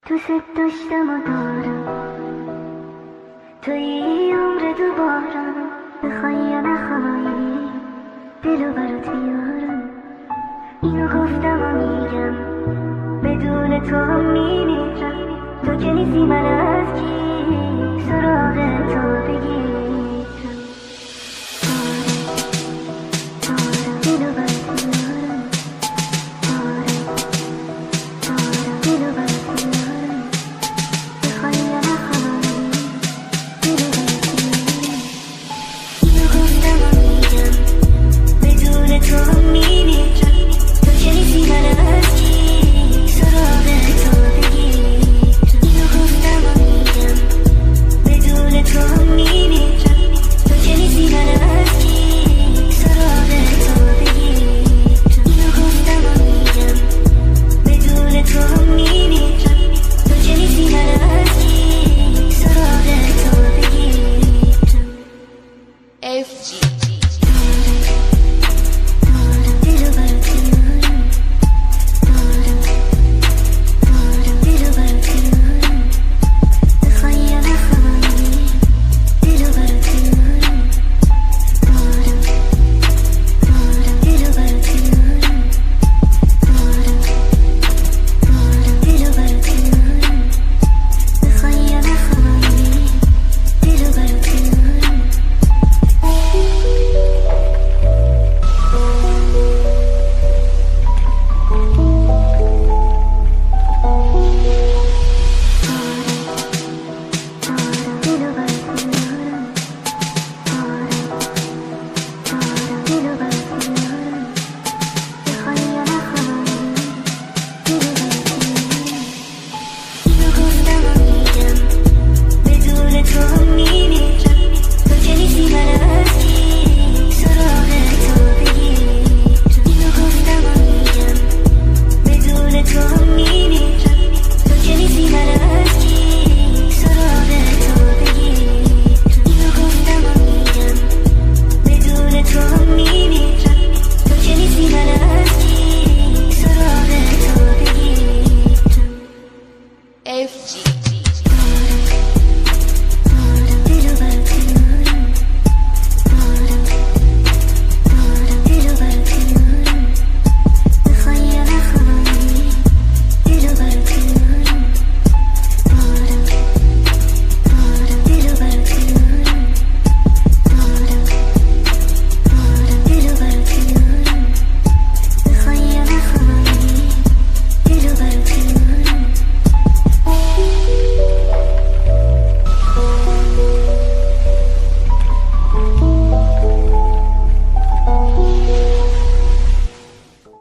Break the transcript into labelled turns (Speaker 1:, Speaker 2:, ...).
Speaker 1: دوست داشتم و دارم توی عمر دوبارم، بخوای یا نخوای دلو برات بیارم. اینو گفتم و میگم بدون تو هم میمیرم. تو که نیستی من از کی سراغ تو بگیرم. دلو برات بیارم، دلو برات بیارم، بخوای یا نخوای دلو برات بیارم. اینو گفتم و میگم بدون تو هم میمیرم. تو که نیستی من از کی سراغ تو بگیرم. اینو گفتم و میگم بدون تو هم میمیرم. تو که نیستی من از کی سراغ تو بگیرم. اینو گفتم و میگم بدون تو هم میمیرم. تو که نیستی من از کی سراغ تو بگیرم.
Speaker 2: FG
Speaker 1: دلو برات بیارم، دلو برات بیارم، بخوای یا نخوای دلو برات بیارم. دلو برات بیارم، دلو برات بیارم، بخوای یا نخوای دلو برات بیارم. دلو برات بیارم، دلو برات بیارم، بخوای یا نخوای دلو برات بیارم. اینو گفتم و میگم بدون تو هم میمیرم. تو که نیستی من از کی سراغ تو بگیرم. اینو گفتم و میگم بدون تو هم میمیرم. تو که نیستی من از کی سراغ تو بگیرم. اینو گفتم و میگم بدون تو هم میمیرم. تو که نیستی من از کی سراغ تو بگیرم.
Speaker 2: FG